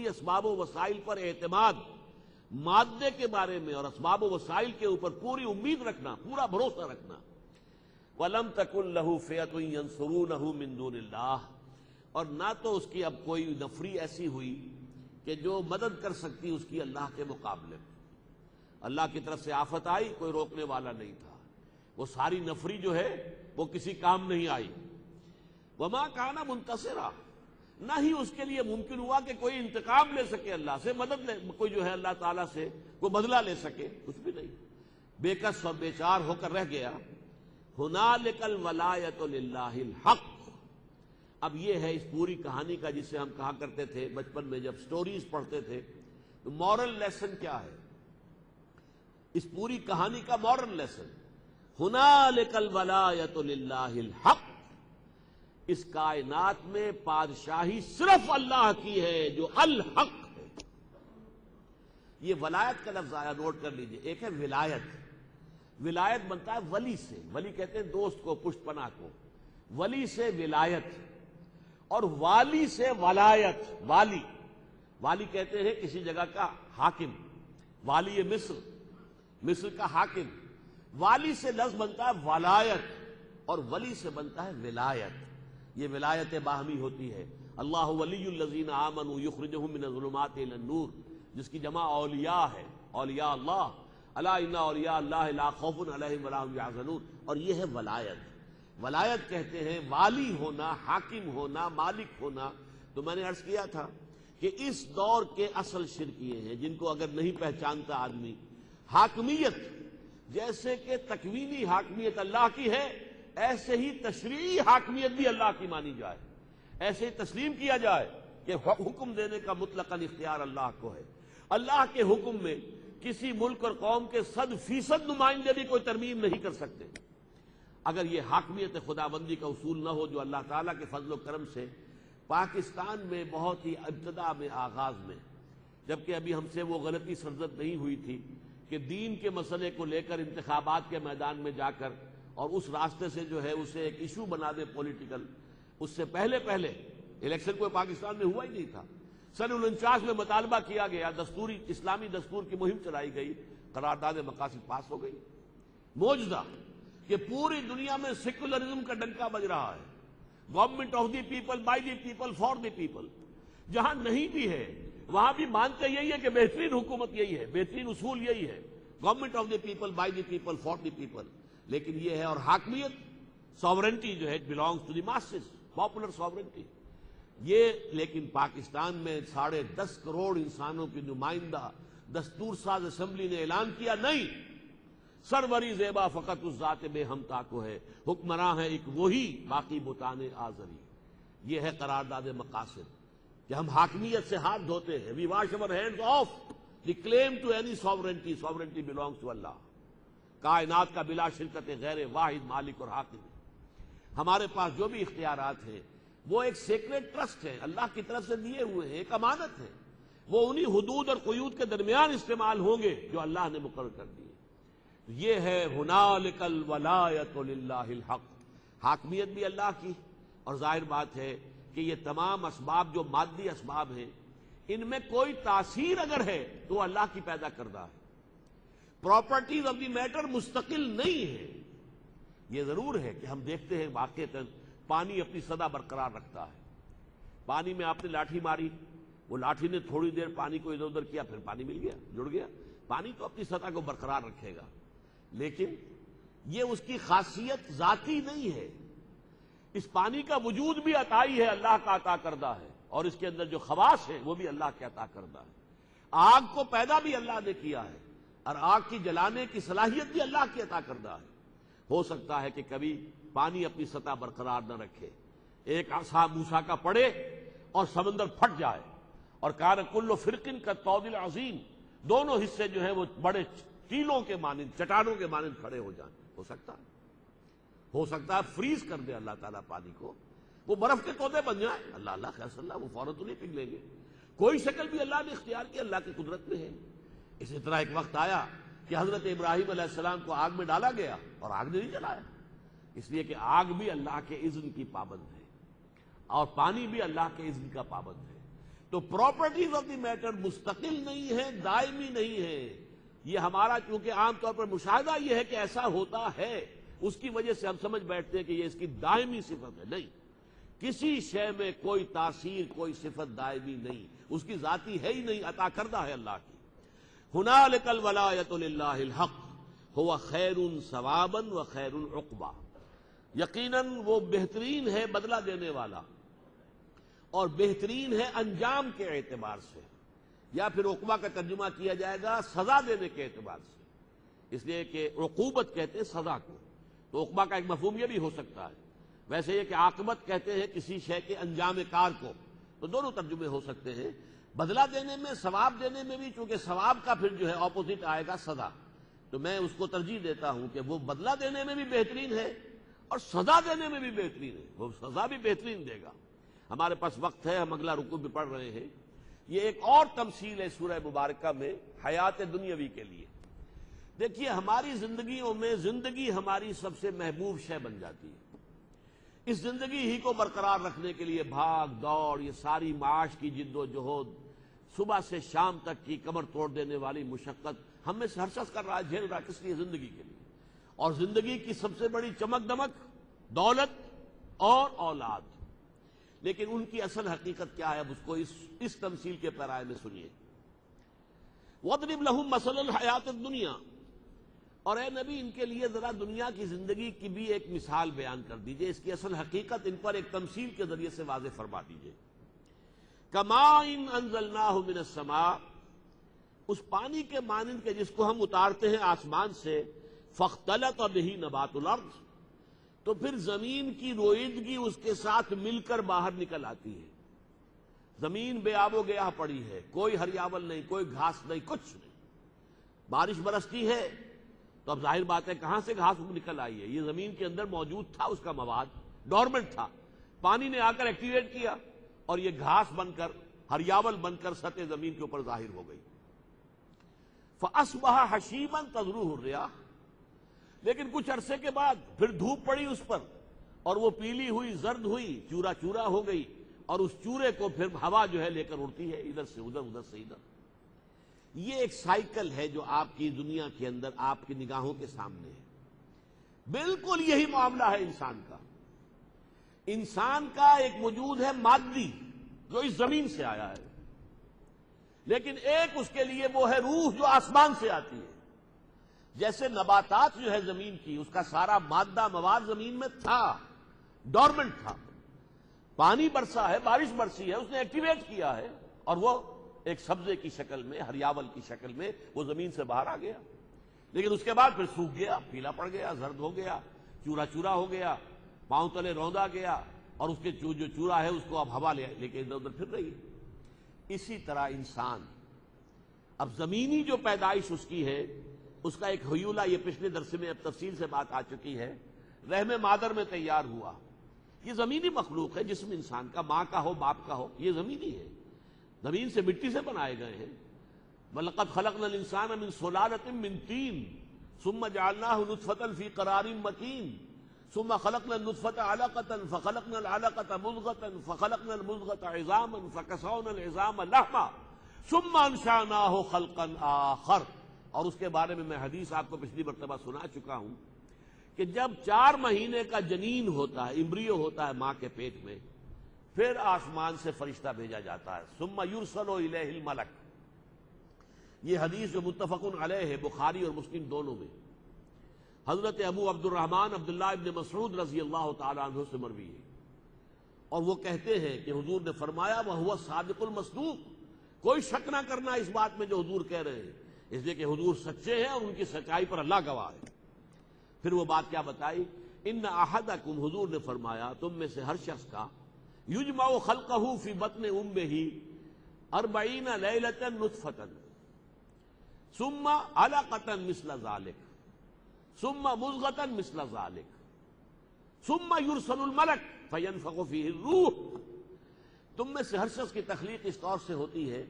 مادی اسباب و وسائل پر اعتماد، مادے کے بارے میں اور اسباب و وسائل کے اوپر پوری امید رکھنا، پورا بھروسہ رکھنا۔ وَلَمْ تَكُنْ لَهُ فِئَةٌ يَنْصُرُونَهُ مِن دُونِ اللَّهِ، اور نہ تو اس کی اب کوئی نفری ایسی ہوئی کہ جو مدد کر سکتی اس کی اللہ کے مقابلے میں۔ اللہ کی طرف سے آفت آئی، کوئی روکنے والا نہیں تھا، وہ ساری نفری جو ہے وہ کسی کام نہیں آئی۔ وَمَا كَانَ مُنْتَصِرًا، نہ ہی اس کے لیے ممکن ہوا کہ کوئی انتقام لے سکے اللہ سے، مدد لے، کوئی جو ہے اللہ تعالیٰ سے کوئی بدلہ لے سکے، کچھ بھی نہیں، بے کس اور بے چار ہو کر رہ گیا۔ هُنَالِكَ الْوَلَایَةُ لِلَّهِ الْحَقِّ، اب یہ ہے اس پوری کہانی کا جسے ہم کہا کرتے تھے بچپن میں جب سٹوریز پڑھتے تھے تو مورل لیسن کیا ہے، اس پوری کہانی کا مورل لیسن، هُنَالِكَ الْوَلَایَةُ لِلَّهِ الْحَقِّ، اس کائنات میں بادشاہی صرف اللہ کی ہے جو الحق ہے۔ یہ ولایت کا لفظ آیا، نوٹ کر لیجئے، ایک ہے ولایت، ولایت بنتا ہے ولی سے، ولی کہتے ہیں دوست کو، پشت پناہ کو، ولی سے ولایت، اور والی سے ولایت، والی، والی کہتے ہیں کسی جگہ کا حاکم، والی مصر، مصر کا حاکم، والی سے لفظ بنتا ہے ولایت اور ولی سے بنتا ہے ولایت، یہ ولایت باہمی ہوتی ہے۔ اللہ ولی الذین آمنوا یخرجہم من الظلمات الی النور، جس کی جمع اولیاء ہے، اولیاء اللہ، الا ان اولیاء اللہ لا خوف علیہم ولا هم یحزنون، اور یہ ہے ولایت۔ ولایت کہتے ہیں والی ہونا، حاکم ہونا، مالک ہونا۔ تو میں نے عرض کیا تھا کہ اس دور کے اصل شرک یہ ہیں جن کو اگر نہیں پہچانتا آدمی، حاکمیت جیسے کہ تکوینی حاکمیت اللہ کی ہے، ایسے ہی تشریعی حاکمیت بھی اللہ کی مانی جائے، ایسے ہی تسلیم کیا جائے کہ حکم دینے کا مطلقاً اختیار اللہ کو ہے۔ اللہ کے حکم میں کسی ملک اور قوم کے 100% نمائندے بھی کوئی ترمیم نہیں کر سکتے۔ اگر یہ حاکمیت خداوندی کا اصول نہ ہو جو اللہ تعالیٰ کے فضل و کرم سے پاکستان میں بہت ہی ابتدا میں، آغاز میں، جبکہ ابھی ہم سے وہ غلطی سرزد نہیں ہوئی تھی کہ دین کے مسئلے کو لے کر انتخابات کے میدان میں جا کر اور اس راستے سے جو ہے اسے ایک ایشو بنا دے پولیٹیکل، اس سے پہلے الیکشن کوئی پاکستان میں ہوا ہی نہیں تھا۔ سن 49 میں مطالبہ کیا گیا، دستوری اسلامی دستور کی مہم چلائی گئی، قرارداد مقاصد پاس ہو گئی۔ معجزہ کہ پوری دنیا میں سیکولرزم کا ڈنکا بج رہا ہے، government of the people, by the people, for the people. جہاں نہیں بھی ہے وہاں بھی مانتے یہی ہے کہ بہترین حکومت یہی ہے، بہترین اصول یہی ہے، government of the people, by the people, for the people. لیکن یہ ہے، اور حاکمیت، ساورنٹی جو ہے belongs to the masses, popular sovereignty, یہ لیکن پاکستان میں 10.5 کروڑ انسانوں کی نمائندہ دستور ساز اسمبلی نے اعلان کیا، نہیں، سروری زیبا فقط اس ذات بے ہمتا کو ہے، حکمراں ہے ایک وہی، باقی بتانے آزری۔ یہ ہے قرارداد مقاصد کہ ہم حاکمیت سے ہاتھ دھوتے ہیں، وی wash our hands off the claim to any sovereignty, sovereignty belongs to Allah۔ کائنات کا بلا شرکت غیر واحد مالک اور حاکم۔ ہمارے پاس جو بھی اختیارات ہیں وہ ایک سیکریٹ ٹرسٹ ہے، اللہ کی طرف سے دیے ہوئے ہیں، ایک امانت ہے، وہ انہی حدود اور قیود کے درمیان استعمال ہوں گے جو اللہ نے مقرر کر دیے۔ یہ ہے ہنالک الولایۃ للہ الحق، حاکمیت بھی اللہ کی، اور ظاہر بات ہے کہ یہ تمام اسباب جو مادی اسباب ہیں ان میں کوئی تاثیر اگر ہے تو وہ اللہ کی پیدا کردہ ہے۔ پراپرٹیز آف دی میٹر مستقل نہیں ہے۔ یہ ضرور ہے کہ ہم دیکھتے ہیں واقعتاً پانی اپنی سطح برقرار رکھتا ہے، پانی میں آپ نے لاٹھی ماری، وہ لاٹھی نے تھوڑی دیر پانی کو ادھر ادھر کیا، پھر پانی مل گیا، جڑ گیا، پانی تو اپنی سطح کو برقرار رکھے گا، لیکن یہ اس کی خاصیت ذاتی نہیں ہے۔ اس پانی کا وجود بھی عطائی ہے، اللہ کا عطا کردہ ہے، اور اس کے اندر جو خواص ہیں وہ بھی اللہ کے عطا کردہ ہے۔ آگ کو پیدا بھی اللہ نے کیا ہے، اور آگ کی جلانے کی صلاحیت بھی اللہ کی عطا کردہ ہے۔ ہو سکتا ہے کہ کبھی پانی اپنی سطح برقرار نہ رکھے، ایک عصا موسیٰ کا پڑے اور سمندر پھٹ جائے، اور کان کل فرق کالطود العظیم، دونوں حصے جو ہیں وہ بڑے ٹیلوں کے مانند، چٹانوں کے مانند کھڑے ہو جائیں۔ ہو سکتا ہے فریز کر دے اللہ تعالیٰ پانی کو، وہ برف کے تودے بن جائیں، اللہ خیر صلی اللہ، وہ فوراً تو نہیں پگھلیں گے۔ کوئی شکل بھی اللہ نے اختیار کی، اللہ کی قدرت میں ہے۔ اسی طرح ایک وقت آیا کہ حضرت ابراہیم علیہ السلام کو آگ میں ڈالا گیا اور آگ نے نہیں جلایا، اس لیے کہ آگ بھی اللہ کے اذن کی پابند ہے، اور پانی بھی اللہ کے اذن کا پابند ہے۔ تو پراپرٹیز آف دی میٹر مستقل نہیں ہے، دائمی نہیں ہے. یہ ہمارا چونکہ عام طور پر مشاہدہ یہ ہے کہ ایسا ہوتا ہے، اس کی وجہ سے ہم سمجھ بیٹھتے ہیں کہ یہ اس کی دائمی صفت ہے. نہیں، کسی شے میں کوئی تاثیر، کوئی صفت دائمی نہیں، اس کی ذاتی ہے ہی نہیں، عطا کردہ ہے اللہ کی. ہنالک الولایۃ للہ الحق هو خیر ثوابا و خیر عقبا. یقیناً وہ بہترین ہے بدلہ دینے والا اور بہترین ہے انجام کے اعتبار سے، یا پھر عقبہ کا ترجمہ کیا جائے گا سزا دینے کے اعتبار سے، اس لیے کہ عقوبت کہتے ہیں سزا کو، تو عقبہ کا ایک مفہوم یہ بھی ہو سکتا ہے. ویسے یہ کہ عاقبت کہتے ہیں کسی شے کے انجام کار کو، تو دونوں ترجمے ہو سکتے ہیں. بدلہ دینے میں، ثواب دینے میں بھی، چونکہ ثواب کا پھر جو ہے اپوزٹ آئے گا سزا، تو میں اس کو ترجیح دیتا ہوں کہ وہ بدلہ دینے میں بھی بہترین ہے اور سزا دینے میں بھی بہترین ہے، وہ سزا بھی بہترین دے گا. ہمارے پاس وقت ہے، ہم اگلا رکوع بھی پڑھ رہے ہیں. یہ ایک اور تمثیل ہے سورہ مبارکہ میں حیات دنیاوی کے لیے. دیکھیے ہماری زندگیوں میں زندگی ہماری سب سے محبوب شے بن جاتی ہے. اس زندگی ہی کو برقرار رکھنے کے لیے بھاگ دوڑ، یہ ساری معاش کی جد و جہد، صبح سے شام تک کی کمر توڑ دینے والی مشقت ہم میں سے ہر شخص کر رہا ہے، جھیل رہا ہے. کس لیے؟ زندگی کے لیے. اور زندگی کی سب سے بڑی چمک دمک دولت اور اولاد. لیکن ان کی اصل حقیقت کیا ہے؟ اب اس کو اس تمثیل کے پیرائے میں سنیے. وَاضْرِبْ لَهُم مَثَلَ الْحَيَاةِ الدُّنْيَا، اور اے نبی ان کے لیے ذرا دنیا کی زندگی کی بھی ایک مثال بیان کر دیجئے، اس کی اصل حقیقت ان پر ایک تمثیل کے ذریعے سے واضح فرما دیجئے. کَمَاءٍ أَنزَلْنَاهُ مِنَ السَّمَاءِ، اس پانی کے مانند کے جس کو ہم اتارتے ہیں آسمان سے، فَاخْتَلَطَ بِهِ نَبَاتُ الْأَرْضِ، تو پھر زمین کی روئیدگی اس کے ساتھ مل کر باہر نکل آتی ہے. زمین بے آب و گیاہ پڑی ہے، کوئی ہریاول نہیں، کوئی گھاس نہیں، کچھ نہیں. بارش برستی ہے تو اب ظاہر بات ہے کہاں سے گھاس نکل آئی ہے؟ یہ زمین کے اندر موجود تھا، اس کا مواد ڈورمنٹ تھا، پانی نے آ کر ایکٹیویٹ کیا اور یہ گھاس بن کر، ہریاول بن کر سطح زمین کے اوپر ظاہر ہو گئی. فَأَصْبَحَ حَشِيمًا تَذْرُوهُ الرِّيَاحُ، لیکن کچھ عرصے کے بعد پھر دھوپ پڑی اس پر اور وہ پیلی ہوئی، زرد ہوئی، چورا چورا ہو گئی، اور اس چورے کو پھر ہوا جو ہے لے کر اڑتی ہے ادھر سے ادھر، ادھر سے ادھر. یہ ایک سائیکل ہے جو آپ کی دنیا کے اندر آپ کی نگاہوں کے سامنے ہے. بالکل یہی معاملہ ہے انسان کا. انسان کا ایک وجود ہے مادی جو اس زمین سے آیا ہے، لیکن ایک اس کے لیے وہ ہے روح جو آسمان سے آتی ہے. جیسے نباتات جو ہے زمین کی، اس کا سارا مادہ مواد زمین میں تھا، ڈورمنٹ تھا. پانی برسا ہے، بارش برسی ہے، اس نے ایکٹیویٹ کیا ہے اور وہ ایک سبزے کی شکل میں، ہریاول کی شکل میں وہ زمین سے باہر آ گیا. لیکن اس کے بعد پھر سوکھ گیا، پیلا پڑ گیا، زرد ہو گیا، چورا چورا ہو گیا، پاؤں تلے روندا گیا، اور اس کے جو چورا ہے اس کو اب ہوا لے کے ادھر ادھر پھر رہی ہے. اسی طرح انسان، اب زمینی جو پیدائش اس کی ہے، اس کا ایک حیولہ، یہ پچھلے درس میں اب تفصیل سے بات آ چکی ہے، رحم مادر میں تیار ہوا. یہ زمینی مخلوق ہے، جسم انسان کا، ماں کا ہو باپ کا ہو، یہ زمینی ہے، زمین سے مٹی سے بنائے گئے ہیں. وَلَقَدْ خَلَقْنَا الْإِنسَانَ مِنْ صُلَالَةٍ مِّن طِينٍ ثُمَّ جَعَلْنَاهُ نُطْفَةً فِي قَرَارٍ مَّكِينٍ ثُمَّ خَلَقْنَا النُّطْفَةَ عَلَقَةً فَخَلَقْنَا الْعَلَقَةَ مُضْغَةً فَخَلَقْنَا الْمُضْغَةَ عِظَامًا فَكَسَوْنَا الْعِظَامَ لَحْمًا ثُمَّ أَنشَأْنَاهُ خَلْقًا آخَرَ. اور اس کے بارے میں حدیث آپ کو پچھلی مرتبہ سنا چکا ہوں کہ جب 4 مہینے کا جنین ہوتا ہے، امبریو ہوتا ہے ماں کے پیٹ میں، پھر آسمان سے فرشتہ بھیجا جاتا ہے. ثم یرسل الیہ الملک. یہ حدیث جو متفق علیہ ہے، بخاری اور مسلم دونوں میں، حضرت ابو عبد الرحمن عبداللہ ابن مسعود رضی اللہ تعالیٰ عنہ سے مروی ہے. اور وہ کہتے ہیں کہ حضور نے فرمایا وَهُوَ الصادق المصدوق، کوئی شک نہ کرنا اس بات میں جو حضور کہہ رہے ہیں، اس لیے کہ حضور سچے ہیں اور ان کی سچائی پر اللہ گواہ ہے. پھر وہ بات کیا بتائی؟ ان احدکم، حضور نے فرمایا تم میں سے ہر شخص کا، یجمع خلقہ فی بطن امہ 40 لیلۃ نطفۃ ثم علقۃ مثل ذلک ثم مضغۃ مثل ذلک ثم یرسل الملک فینفخ فیہ الروح. تم میں سے ہر شخص کی تخلیق اس طور سے ہوتی ہے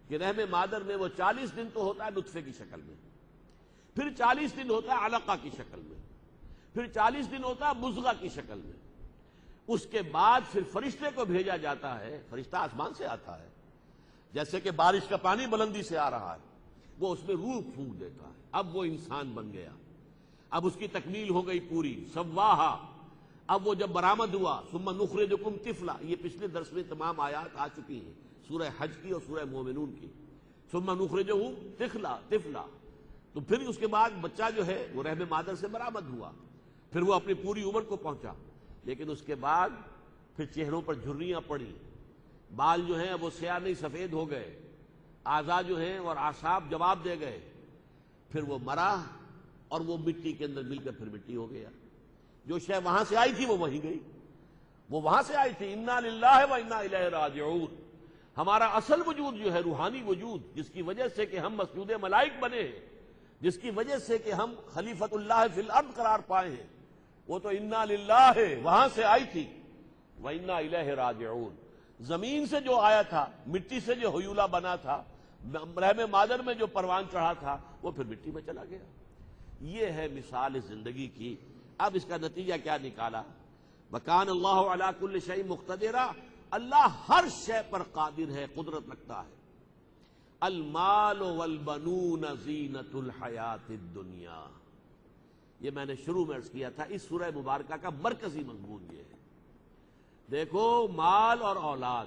کہ رحم مادر میں وہ 40 دن تو ہوتا ہے نطفے کی شکل میں، پھر 40 دن ہوتا ہے علقہ کی شکل میں، پھر 40 دن ہوتا ہے مضغہ کی شکل میں. اس کے بعد پھر فرشتے کو بھیجا جاتا ہے، فرشتہ آسمان سے آتا ہے، جیسے کہ بارش کا پانی بلندی سے آ رہا ہے، وہ اس میں روح پھونک دیتا ہے، اب وہ انسان بن گیا، اب اس کی تکمیل ہو گئی پوری، سواہا۔ اب وہ جب برآمد ہوا، ثم نخرجکم طفلا، یہ پچھلے درس میں تمام آیات آ چکی ہیں، سورہ حج کی اور سورہ مومنون کی۔ ثم نخرجہ طفلا، تو پھر اس کے بعد بچہ جو ہے وہ رحم مادر سے برآمد ہوا، پھر وہ اپنی پوری عمر کو پہنچا، لیکن اس کے بعد پھر چہروں پر جھریاں پڑی، بال جو ہیں وہ سیاہ نہیں سفید ہو گئے، اعضاء جو ہیں اور اعصاب جواب دے گئے، پھر وہ مرا اور وہ مٹی کے اندر مل کر پھر مٹی ہو گیا۔ جو شے وہاں سے آئی تھی وہ وہیں گئی، وہ وہاں سے آئی تھی۔ انا للہ و انا الیہ راجعون، ہمارا اصل وجود جو ہے روحانی وجود، جس کی وجہ سے کہ ہم مسجود ملائک بنے ہیں، جس کی وجہ سے کہ ہم خلیفۃ اللہ فی الارض قرار پائے ہیں، وہ تو انا للہ ہے، وہاں سے آئی تھی، و انا الیہ راجعون۔ زمین سے جو آیا تھا، مٹی سے جو حیولہ بنا تھا، رحم مادر میں جو پروان چڑھا تھا، وہ پھر مٹی میں چلا گیا۔ یہ ہے مثال زندگی کی۔ اب اس کا نتیجہ کیا نکالا؟ وَكَانَ اللَّهُ عَلَىٰ كُلِّ شَيْءٍ مُقْتَدِرًا، اللہ ہر شے پر قادر ہے، قدرت رکھتا ہے۔ المال والبنون زینۃ الحیات الدنیا، یہ میں نے شروع میں عرض کیا تھا، اس سورہ مبارکہ کا مرکزی مضمون یہ ہے۔ دیکھو، مال اور اولاد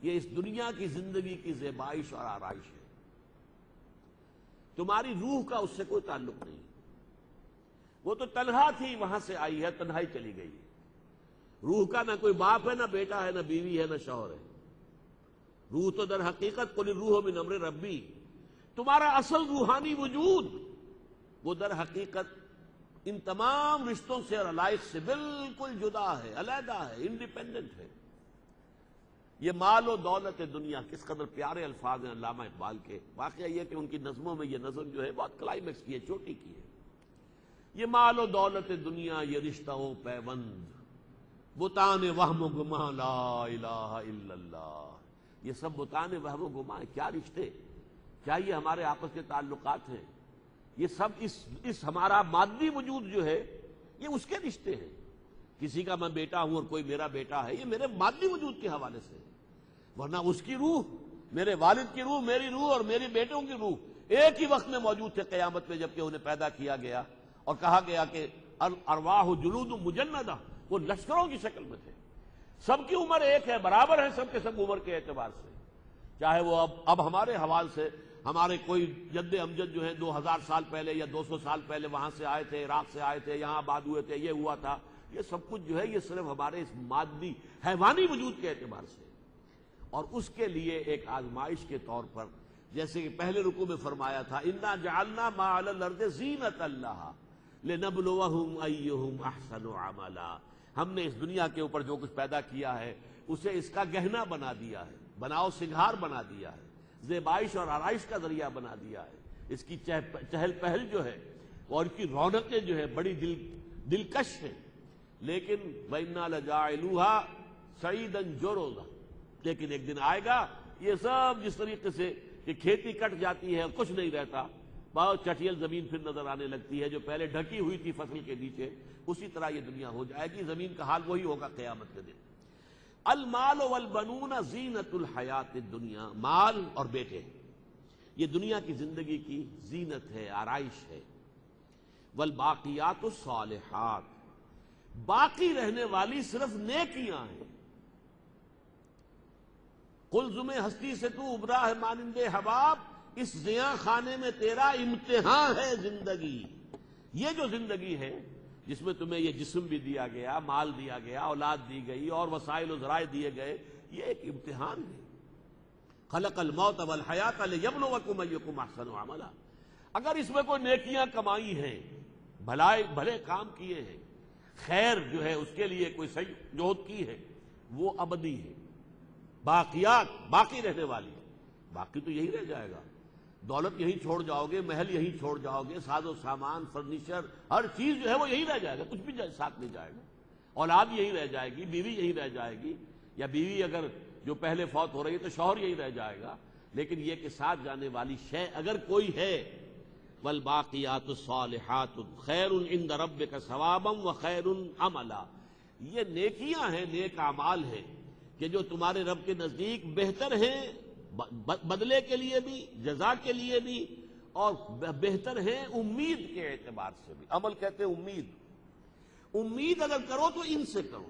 یہ اس دنیا کی زندگی کی زیبائش اور آرائش ہے، تمہاری روح کا اس سے کوئی تعلق نہیں، وہ تو تنہا تھی، وہاں سے آئی ہے، تنہائی چلی گئی ہے۔ روح کا نہ کوئی باپ ہے، نہ بیٹا ہے، نہ بیوی ہے، نہ شوہر ہے۔ روح تو در حقیقت قل الروح من امر ربی، تمہارا اصل روحانی وجود وہ در حقیقت ان تمام رشتوں سے اور علائق سے بالکل جدا ہے، علیحدہ ہے، انڈیپینڈنٹ ہے۔ یہ مال و دولت دنیا، کس قدر پیارے الفاظ ہیں علامہ اقبال کے۔ واقعہ یہ کہ ان کی نظموں میں یہ نظم جو ہے بہت کلائمیکس کی ہے، چوٹی کی ہے۔ یہ مال و دولت دنیا، یہ رشتہ و پیوند، بتان وہم و گماں لا الہ الا اللہ، یہ سب بتان وہم و گماں ہیں۔ کیا رشتے، کیا یہ ہمارے آپس کے تعلقات ہیں؟ یہ سب اس ہمارا مادی وجود جو ہے یہ اس کے رشتے ہیں۔ کسی کا میں بیٹا ہوں اور کوئی میرا بیٹا ہے، یہ میرے مادی وجود کے حوالے سے، ورنہ اس کی روح، میرے والد کی روح، میری روح اور میرے بیٹوں کی روح ایک ہی وقت میں موجود تھے قیامت میں، جبکہ انہیں پیدا کیا گیا اور کہا گیا کہ الارواح جلود مجندہ، وہ لشکروں کی شکل میں تھے، سب کی عمر ایک ہے، برابر ہے سب کے سب عمر کے اعتبار سے، چاہے وہ اب ہمارے حوالے سے ہمارے کوئی جد امجد جو ہے 2000 سال پہلے یا 200 سال پہلے وہاں سے آئے تھے، عراق سے آئے تھے، یہاں آباد ہوئے تھے، یہ ہوا تھا، یہ سب کچھ جو ہے یہ صرف ہمارے اس مادی حیوانی وجود کے اعتبار سے، اور اس کے لیے ایک آزمائش کے طور پر، جیسے کہ پہلے رکوع میں فرمایا تھا انا جعلنا ما علی الارض زینۃ لہا لنبلوہم ایہم احسن عملا، ہم نے اس دنیا کے اوپر جو کچھ پیدا کیا ہے اسے اس کا گہنا بنا دیا ہے، بناؤ سنگھار بنا دیا ہے، زیبائش اور آرائش کا ذریعہ بنا دیا ہے، اس کی چہل پہل جو ہے اور کی رونقیں جو ہے بڑی دلکش ہیں، لیکن وَإِنَّا لَجَاعِلُوهَا سَعِيدًا جُرُزًا، لیکن ایک دن آئے گا یہ سب جس طریقے سے کہ کھیتی کٹ جاتی ہے، کچھ نہیں رہتا، بہت چٹیل زمین پھر نظر آنے لگتی ہے جو پہلے ڈھکی ہوئی تھی فصل کے نیچے، اسی طرح یہ دنیا ہو جائے گی، زمین کا حال وہی ہوگا قیامت کے دن۔ المال والبنون زینت الحیات الدنیا، مال اور بیٹے یہ دنیا کی زندگی کی زینت ہے، آرائش ہے۔ والباقیات الصالحات، باقی رہنے والی صرف نیکیاں ہیں۔ قلزم ہستی سے تو ابرا ہے مانند حباب، اس زیاں خانے میں تیرا امتحان ہے زندگی۔ یہ جو زندگی ہے جس میں تمہیں یہ جسم بھی دیا گیا، مال دیا گیا، اولاد دی گئی اور وسائل و ذرائع دیے گئے، یہ ایک امتحان ہے۔ خلق الموت والحیات لیبلوکم ایکم احسن عملا، اگر اس میں کوئی نیکیاں کمائی ہیں، بھلے کام کیے ہیں، خیر جو ہے اس کے لیے کوئی صحیح جہد کی ہے، وہ ابدی ہے، باقیات باقی رہنے والی، باقی تو یہی رہ جائے گا، دولت یہی چھوڑ جاؤ گے، محل یہی چھوڑ جاؤ گے، ساز و سامان، فرنیچر، ہر چیز جو ہے وہ یہی رہ جائے گا، کچھ بھی ساتھ نہیں جائے گا، اولاد یہی رہ جائے گی، بیوی یہی رہ جائے گی، یا بیوی اگر جو پہلے فوت ہو رہی ہے تو شوہر یہی رہ جائے گا، لیکن یہ کہ ساتھ جانے والی شے اگر کوئی ہے، والباقیات الصالحات خیر عند ربک ثوابا وخیر عملا، یہ نیکیاں ہیں، نیک اعمال ہیں کہ جو تمہارے رب کے نزدیک بہتر ہیں بدلے کے لیے بھی، جزا کے لیے بھی، اور بہتر ہیں امید کے اعتبار سے بھی۔ عمل کہتے ہیں امید، امید اگر کرو تو ان سے کرو،